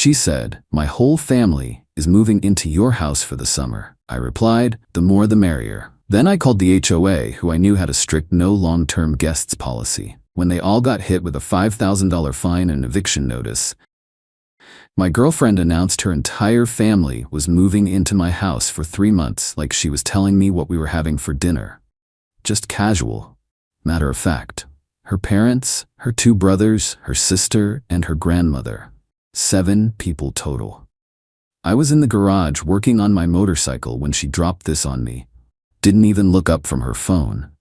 She said, "My whole family is moving into your house for the summer." I replied, "The more the merrier." Then I called the HOA, who I knew had a strict no long-term guests policy. When they all got hit with a $5,000 fine and eviction notice, my girlfriend announced her entire family was moving into my house for 3 months, like she was telling me what we were having for dinner. Just casual. Matter of fact. Her parents, her 2 brothers, her sister, and her grandmother. 7 people total. I was in the garage working on my motorcycle when she dropped this on me. Didn't even look up from her phone.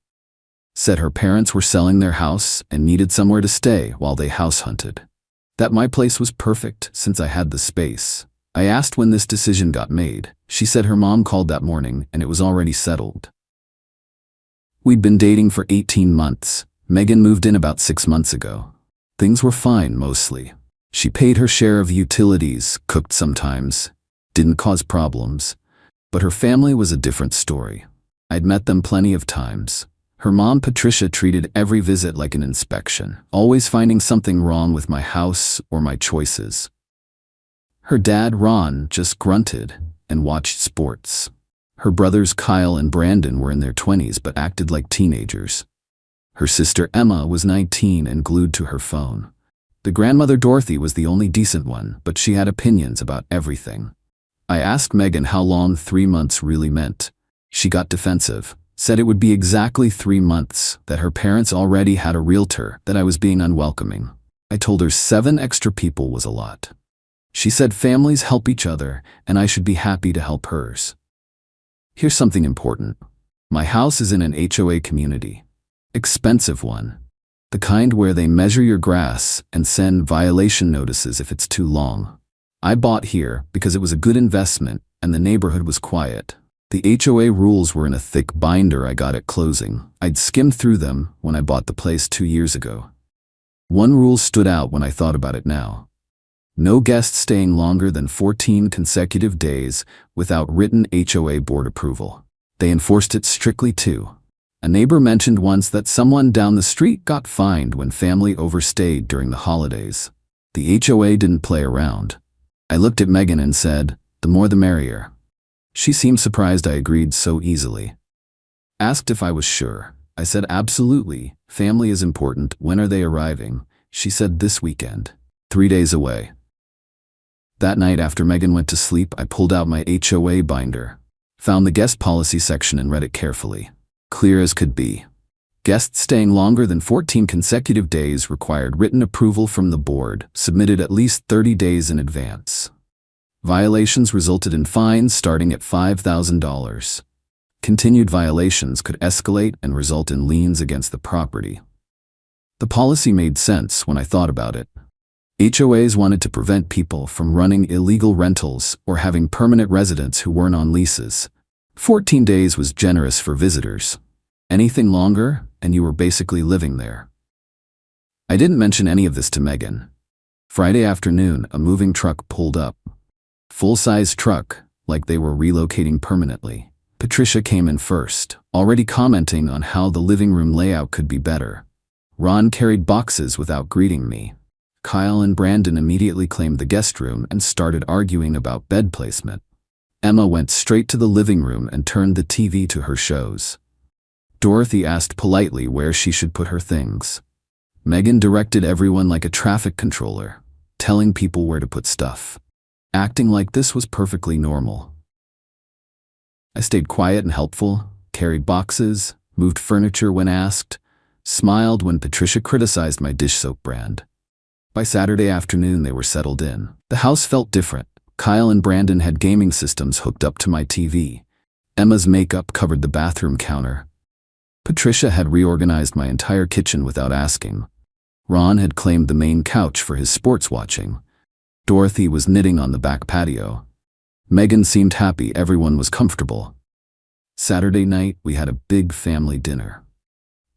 Said her parents were selling their house and needed somewhere to stay while they house hunted. That my place was perfect since I had the space. I asked when this decision got made. She said her mom called that morning and it was already settled. We'd been dating for 18 months. Megan moved in about 6 months ago. Things were fine mostly. She paid her share of utilities, cooked sometimes, didn't cause problems. But her family was a different story. I'd met them plenty of times. Her mom, Patricia, treated every visit like an inspection, always finding something wrong with my house or my choices. Her dad, Ron, just grunted and watched sports. Her brothers, Kyle and Brandon, were in their 20s but acted like teenagers. Her sister, Emma, was 19 and glued to her phone. The grandmother, Dorothy, was the only decent one, but she had opinions about everything. I asked Megan how long 3 months really meant. She got defensive. Said it would be exactly 3 months, that her parents already had a realtor, that I was being unwelcoming. I told her 7 extra people was a lot. She said families help each other, and I should be happy to help hers. Here's something important. My house is in an HOA community. Expensive one. The kind where they measure your grass and send violation notices if it's too long. I bought here because it was a good investment and the neighborhood was quiet. The HOA rules were in a thick binder I got at closing. I'd skimmed through them when I bought the place 2 years ago. One rule stood out when I thought about it now. No guest staying longer than 14 consecutive days without written HOA board approval. They enforced it strictly too. A neighbor mentioned once that someone down the street got fined when family overstayed during the holidays. The HOA didn't play around. I looked at Megan and said, "The more the merrier." She seemed surprised I agreed so easily. Asked if I was sure. I said absolutely. Family is important. When are they arriving? She said this weekend. 3 days away. That night after Megan went to sleep, I pulled out my HOA binder. Found the guest policy section and read it carefully. Clear as could be. Guests staying longer than 14 consecutive days required written approval from the board, submitted at least 30 days in advance. Violations resulted in fines starting at $5,000. Continued violations could escalate and result in liens against the property. The policy made sense when I thought about it. HOAs wanted to prevent people from running illegal rentals or having permanent residents who weren't on leases. 14 days was generous for visitors. Anything longer, and you were basically living there. I didn't mention any of this to Megan. Friday afternoon, a moving truck pulled up. Full-size truck, like they were relocating permanently. Patricia came in first, already commenting on how the living room layout could be better. Ron carried boxes without greeting me. Kyle and Brandon immediately claimed the guest room and started arguing about bed placement. Emma went straight to the living room and turned the TV to her shows. Dorothy asked politely where she should put her things. Megan directed everyone like a traffic controller, telling people where to put stuff. Acting like this was perfectly normal. I stayed quiet and helpful, carried boxes, moved furniture when asked, smiled when Patricia criticized my dish soap brand. By Saturday afternoon, they were settled in. The house felt different. Kyle and Brandon had gaming systems hooked up to my TV. Emma's makeup covered the bathroom counter. Patricia had reorganized my entire kitchen without asking. Ron had claimed the main couch for his sports watching. Dorothy was knitting on the back patio. Megan seemed happy everyone was comfortable. Saturday night, we had a big family dinner.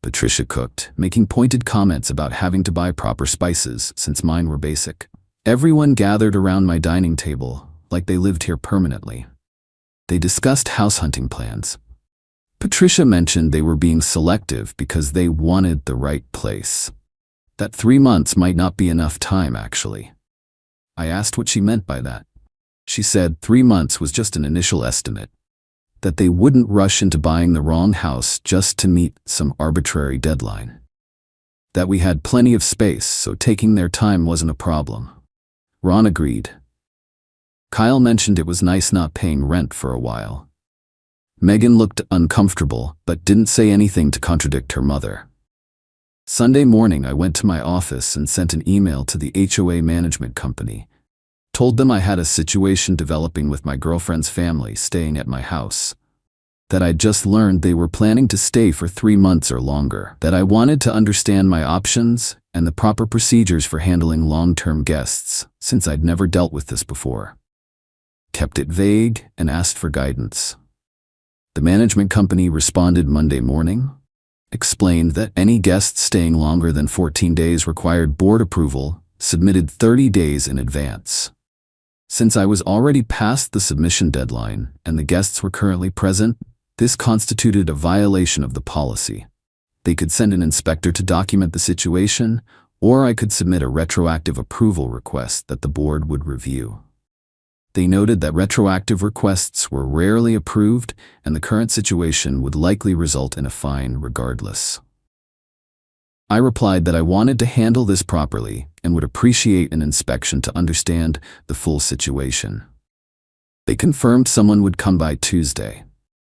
Patricia cooked, making pointed comments about having to buy proper spices since mine were basic. Everyone gathered around my dining table, like they lived here permanently. They discussed house hunting plans. Patricia mentioned they were being selective because they wanted the right place. That 3 months might not be enough time, actually. I asked what she meant by that. She said 3 months was just an initial estimate, that they wouldn't rush into buying the wrong house just to meet some arbitrary deadline. That we had plenty of space, so taking their time wasn't a problem. Ron agreed. Kyle mentioned it was nice not paying rent for a while. Megan looked uncomfortable, but didn't say anything to contradict her mother. Sunday morning, I went to my office and sent an email to the HOA management company. Told them I had a situation developing with my girlfriend's family staying at my house. That I'd just learned they were planning to stay for 3 months or longer. That I wanted to understand my options and the proper procedures for handling long-term guests, since I'd never dealt with this before. Kept it vague and asked for guidance. The management company responded Monday morning, explained that any guests staying longer than 14 days required board approval, submitted 30 days in advance. Since I was already past the submission deadline and the guests were currently present, this constituted a violation of the policy. They could send an inspector to document the situation, or I could submit a retroactive approval request that the board would review. They noted that retroactive requests were rarely approved and the current situation would likely result in a fine regardless. I replied that I wanted to handle this properly and would appreciate an inspection to understand the full situation. They confirmed someone would come by Tuesday.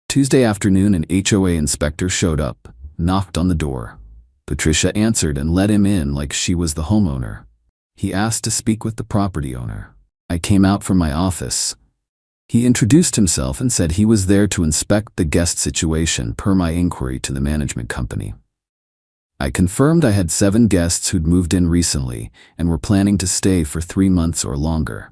Tuesday afternoon, an HOA inspector showed up, knocked on the door. Patricia answered and let him in like she was the homeowner. He asked to speak with the property owner. I came out from my office. He introduced himself and said he was there to inspect the guest situation per my inquiry to the management company. I confirmed I had 7 guests who'd moved in recently and were planning to stay for 3 months or longer.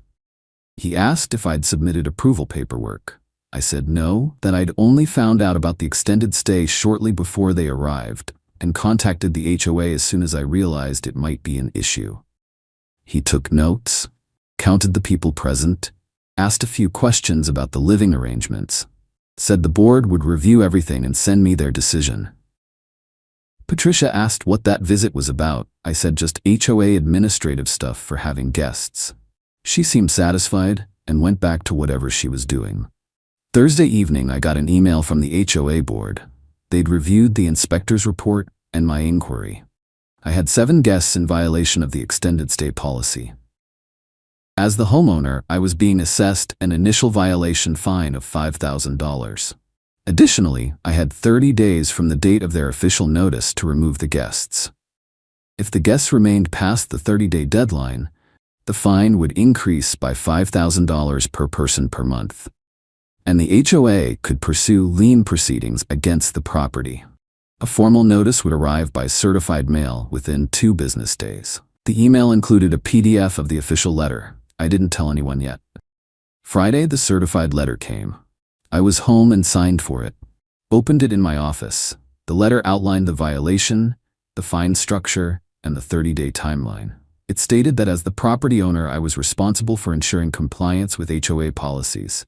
He asked if I'd submitted approval paperwork. I said no, that I'd only found out about the extended stay shortly before they arrived and contacted the HOA as soon as I realized it might be an issue. He took notes, counted the people present, asked a few questions about the living arrangements, said the board would review everything and send me their decision. Patricia asked what that visit was about. I said just HOA administrative stuff for having guests. She seemed satisfied and went back to whatever she was doing. Thursday evening, I got an email from the HOA board. They'd reviewed the inspector's report and my inquiry. I had 7 guests in violation of the extended stay policy. As the homeowner, I was being assessed an initial violation fine of $5,000. Additionally, I had 30 days from the date of their official notice to remove the guests. If the guests remained past the 30-day deadline, the fine would increase by $5,000 per person per month, and the HOA could pursue lien proceedings against the property. A formal notice would arrive by certified mail within 2 business days. The email included a PDF of the official letter. I didn't tell anyone yet. Friday, the certified letter came. I was home and signed for it. Opened it in my office. The letter outlined the violation, the fine structure, and the 30-day timeline. It stated that as the property owner, I was responsible for ensuring compliance with HOA policies.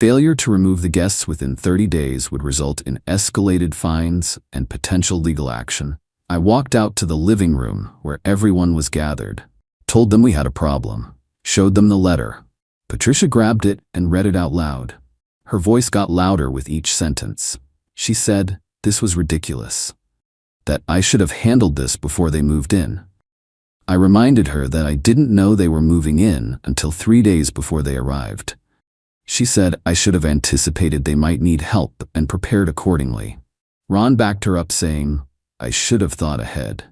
Failure to remove the guests within 30 days would result in escalated fines and potential legal action. I walked out to the living room where everyone was gathered, told them we had a problem, showed them the letter. Patricia grabbed it and read it out loud. Her voice got louder with each sentence. She said this was ridiculous, that I should have handled this before they moved in. I reminded her that I didn't know they were moving in until 3 days before they arrived. She said I should have anticipated they might need help and prepared accordingly. Ron backed her up, saying, I should have thought ahead.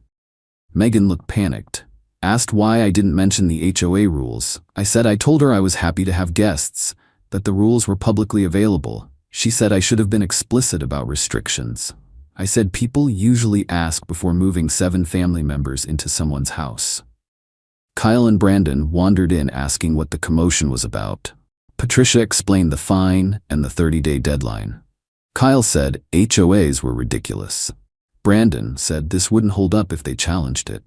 Megan looked panicked, asked why I didn't mention the HOA rules. I said I told her I was happy to have guests, that the rules were publicly available. She said I should have been explicit about restrictions. I said people usually ask before moving 7 family members into someone's house. Kyle and Brandon wandered in asking what the commotion was about. Patricia explained the fine and the 30-day deadline. Kyle said HOAs were ridiculous. Brandon said this wouldn't hold up if they challenged it.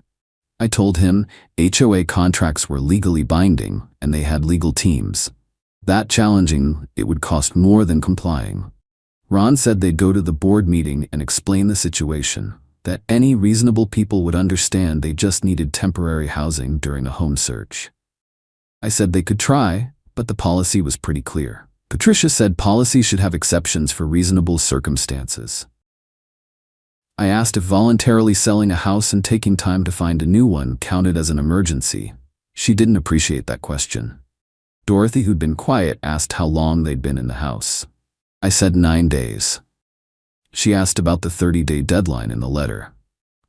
I told him HOA contracts were legally binding and they had legal teams. That challenging it would cost more than complying. Ron said they'd go to the board meeting and explain the situation, that any reasonable people would understand they just needed temporary housing during a home search. I said they could try, but the policy was pretty clear. Patricia said policy should have exceptions for reasonable circumstances. I asked if voluntarily selling a house and taking time to find a new one counted as an emergency. She didn't appreciate that question. Dorothy, who'd been quiet, asked how long they'd been in the house. I said 9 days. She asked about the 30-day deadline in the letter.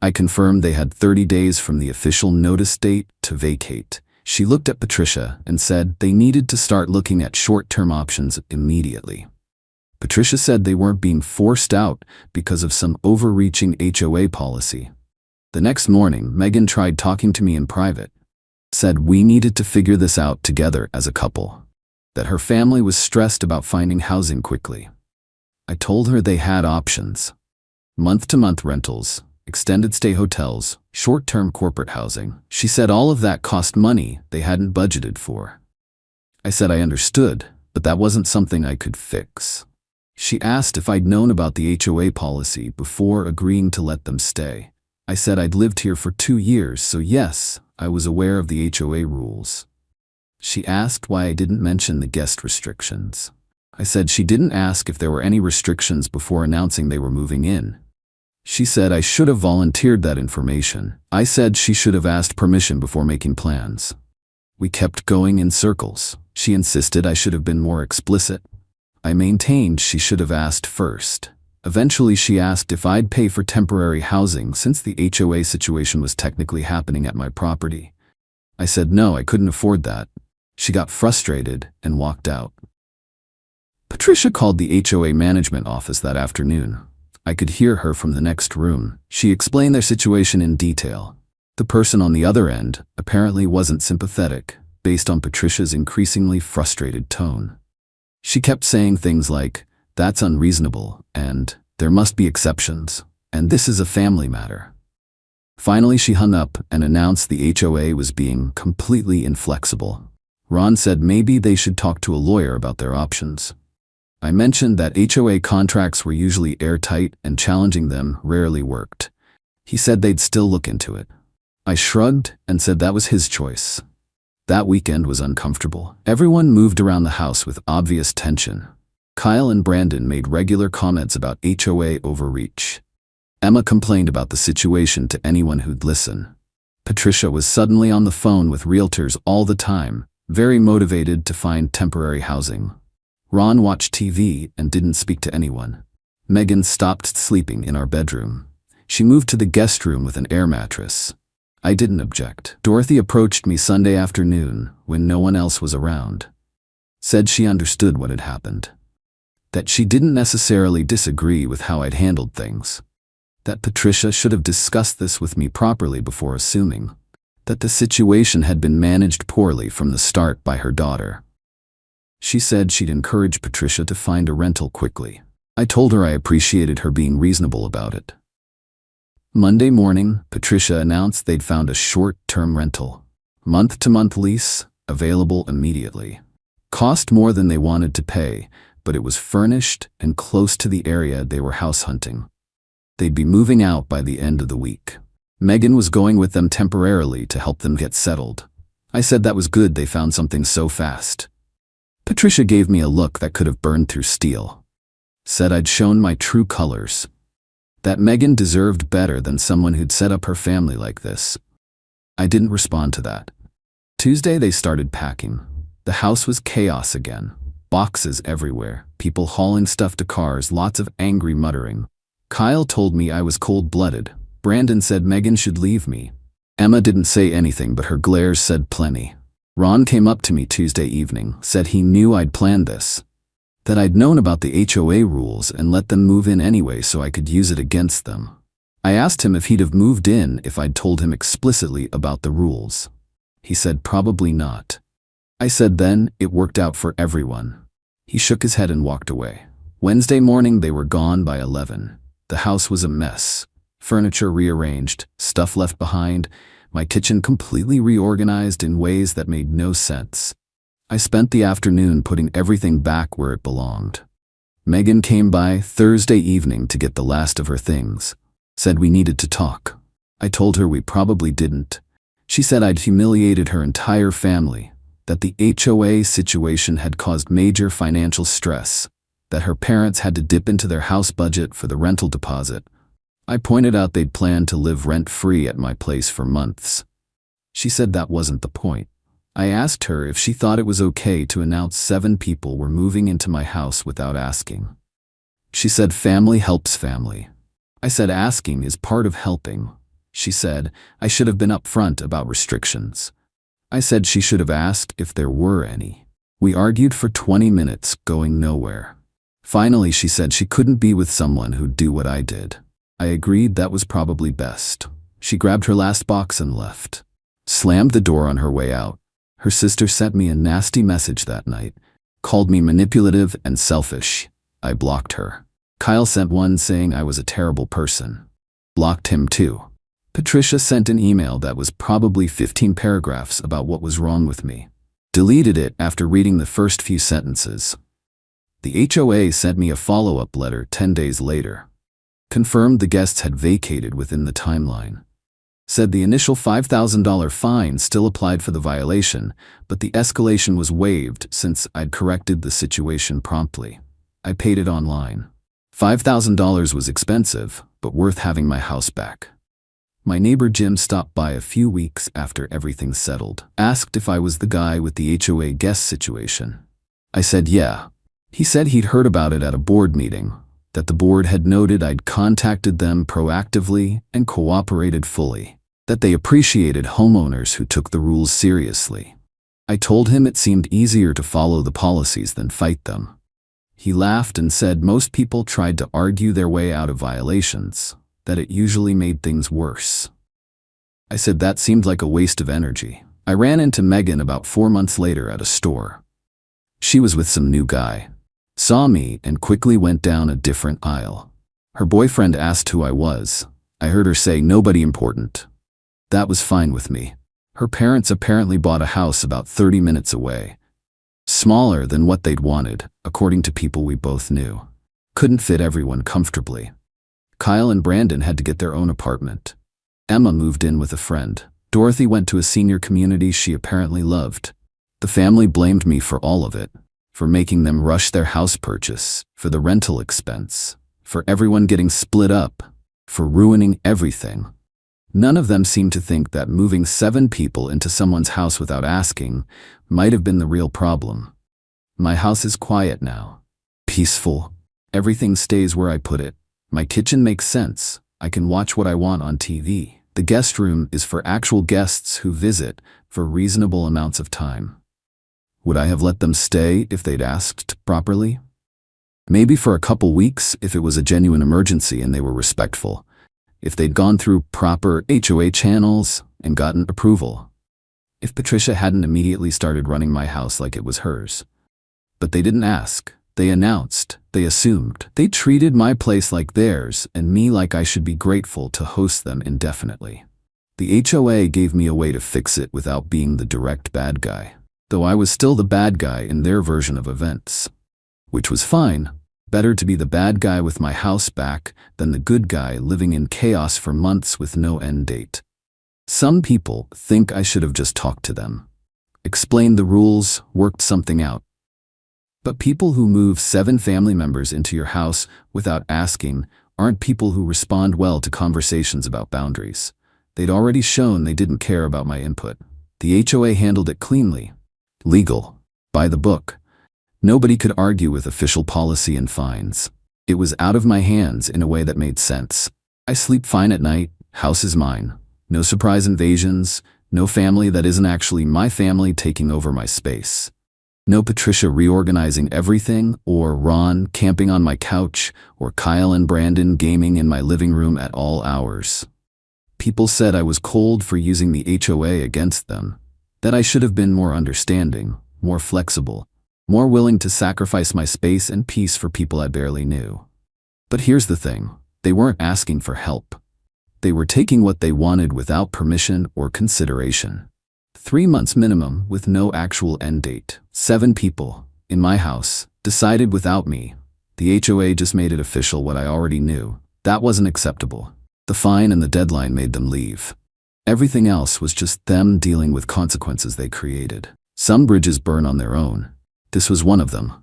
I confirmed they had 30 days from the official notice date to vacate. She looked at Patricia and said they needed to start looking at short-term options immediately. Patricia said they weren't being forced out because of some overreaching HOA policy. The next morning, Megan tried talking to me in private. Said we needed to figure this out together as a couple. That her family was stressed about finding housing quickly. I told her they had options. Month-to-month rentals, extended stay hotels, short-term corporate housing. She said all of that cost money they hadn't budgeted for. I said I understood, but that wasn't something I could fix. She asked if I'd known about the HOA policy before agreeing to let them stay. I said I'd lived here for 2 years, so yes, I was aware of the HOA rules. She asked why I didn't mention the guest restrictions. I said she didn't ask if there were any restrictions before announcing they were moving in. She said I should have volunteered that information. I said she should have asked permission before making plans. We kept going in circles. She insisted I should have been more explicit. I maintained she should have asked first. Eventually she asked if I'd pay for temporary housing since the HOA situation was technically happening at my property. I said no, I couldn't afford that. She got frustrated and walked out. Patricia called the HOA management office that afternoon. I could hear her from the next room. She explained their situation in detail. The person on the other end apparently wasn't sympathetic, based on Patricia's increasingly frustrated tone. She kept saying things like, "That's unreasonable," and "There must be exceptions," and "This is a family matter." Finally, she hung up and announced the HOA was being completely inflexible. Ron said maybe they should talk to a lawyer about their options. I mentioned that HOA contracts were usually airtight and challenging them rarely worked. He said they'd still look into it. I shrugged and said that was his choice. That weekend was uncomfortable. Everyone moved around the house with obvious tension. Kyle and Brandon made regular comments about HOA overreach. Emma complained about the situation to anyone who'd listen. Patricia was suddenly on the phone with realtors all the time, very motivated to find temporary housing. Ron watched TV and didn't speak to anyone. Megan stopped sleeping in our bedroom. She moved to the guest room with an air mattress. I didn't object. Dorothy approached me Sunday afternoon when no one else was around. Said she understood what had happened. That she didn't necessarily disagree with how I'd handled things. That Patricia should have discussed this with me properly before assuming. That the situation had been managed poorly from the start by her daughter. She said she'd encourage Patricia to find a rental quickly. I told her I appreciated her being reasonable about it. Monday morning, Patricia announced they'd found a short-term rental. Month-to-month lease, available immediately. Cost more than they wanted to pay, but it was furnished and close to the area they were house hunting. They'd be moving out by the end of the week. Megan was going with them temporarily to help them get settled. I said that was good they found something so fast. Patricia gave me a look that could have burned through steel. Said I'd shown my true colors. That Megan deserved better than someone who'd set up her family like this. I didn't respond to that. Tuesday they started packing. The house was chaos again. Boxes everywhere, people hauling stuff to cars, lots of angry muttering. Kyle told me I was cold-blooded. Brandon said Megan should leave me. Emma didn't say anything, but her glares said plenty. Ron came up to me Tuesday evening, said he knew I'd planned this. That I'd known about the HOA rules and let them move in anyway so I could use it against them. I asked him if he'd have moved in if I'd told him explicitly about the rules. He said probably not. I said then it worked out for everyone. He shook his head and walked away. Wednesday morning they were gone by 11. The house was a mess. Furniture rearranged, stuff left behind, my kitchen completely reorganized in ways that made no sense. I spent the afternoon putting everything back where it belonged. Megan came by Thursday evening to get the last of her things. Said we needed to talk. I told her we probably didn't. She said I'd humiliated her entire family. that the HOA situation had caused major financial stress, that her parents had to dip into their house budget for the rental deposit. I pointed out they'd planned to live rent-free at my place for months. She said that wasn't the point. I asked her if she thought it was okay to announce 7 people were moving into my house without asking. She said family helps family. I said asking is part of helping. She said I should have been upfront about restrictions. I said she should have asked if there were any. We argued for 20 minutes, going nowhere. Finally, she said she couldn't be with someone who'd do what I did. I agreed that was probably best. She grabbed her last box and left. Slammed the door on her way out. Her sister sent me a nasty message that night. Called me manipulative and selfish. I blocked her. Kyle sent one saying I was a terrible person. Blocked him too. Patricia sent an email that was probably 15 paragraphs about what was wrong with me. Deleted it after reading the first few sentences. The HOA sent me a follow-up letter 10 days later. Confirmed the guests had vacated within the timeline. Said the initial $5,000 fine still applied for the violation, but the escalation was waived since I'd corrected the situation promptly. I paid it online. $5,000 was expensive, but worth having my house back. My neighbor Jim stopped by a few weeks after everything settled. Asked if I was the guy with the HOA guest situation. I said yeah. He said he'd heard about it at a board meeting, that the board had noted I'd contacted them proactively and cooperated fully, that they appreciated homeowners who took the rules seriously. I told him it seemed easier to follow the policies than fight them. He laughed and said most people tried to argue their way out of violations, that it usually made things worse. I said that seemed like a waste of energy. I ran into Megan about 4 months later at a store. She was with some new guy. Saw me and quickly went down a different aisle. Her boyfriend asked who I was. I heard her say nobody important. That was fine with me. Her parents apparently bought a house about 30 minutes away. Smaller than what they'd wanted, according to people we both knew. Couldn't fit everyone comfortably. Kyle and Brandon had to get their own apartment. Emma moved in with a friend. Dorothy went to a senior community she apparently loved. The family blamed me for all of it, for making them rush their house purchase, for the rental expense, for everyone getting split up, for ruining everything. None of them seemed to think that moving 7 people into someone's house without asking might have been the real problem. My house is quiet now. Peaceful. Everything stays where I put it. My kitchen makes sense. I can watch what I want on TV. The guest room is for actual guests who visit for reasonable amounts of time. Would I have let them stay if they'd asked properly? Maybe for a couple weeks if it was a genuine emergency and they were respectful. If they'd gone through proper HOA channels and gotten approval. If Patricia hadn't immediately started running my house like it was hers. But they didn't ask. They announced. They assumed. They treated my place like theirs and me like I should be grateful to host them indefinitely. The HOA gave me a way to fix it without being the direct bad guy, though I was still the bad guy in their version of events. Which was fine. Better to be the bad guy with my house back than the good guy living in chaos for months with no end date. Some people think I should have just talked to them, explained the rules, worked something out. But people who move 7 family members into your house without asking aren't people who respond well to conversations about boundaries. They'd already shown they didn't care about my input. The HOA handled it cleanly. Legal. By the book. Nobody could argue with official policy and fines. It was out of my hands in a way that made sense. I sleep fine at night. House is mine. No surprise invasions. No family that isn't actually my family taking over my space. No Patricia reorganizing everything, or Ron camping on my couch, or Kyle and Brandon gaming in my living room at all hours. People said I was cold for using the HOA against them, that I should have been more understanding, more flexible, more willing to sacrifice my space and peace for people I barely knew. But here's the thing, they weren't asking for help. They were taking what they wanted without permission or consideration. 3 months minimum with no actual end date. 7 people, in my house, decided without me. The HOA just made it official what I already knew. That wasn't acceptable. The fine and the deadline made them leave. Everything else was just them dealing with consequences they created. Some bridges burn on their own. This was one of them.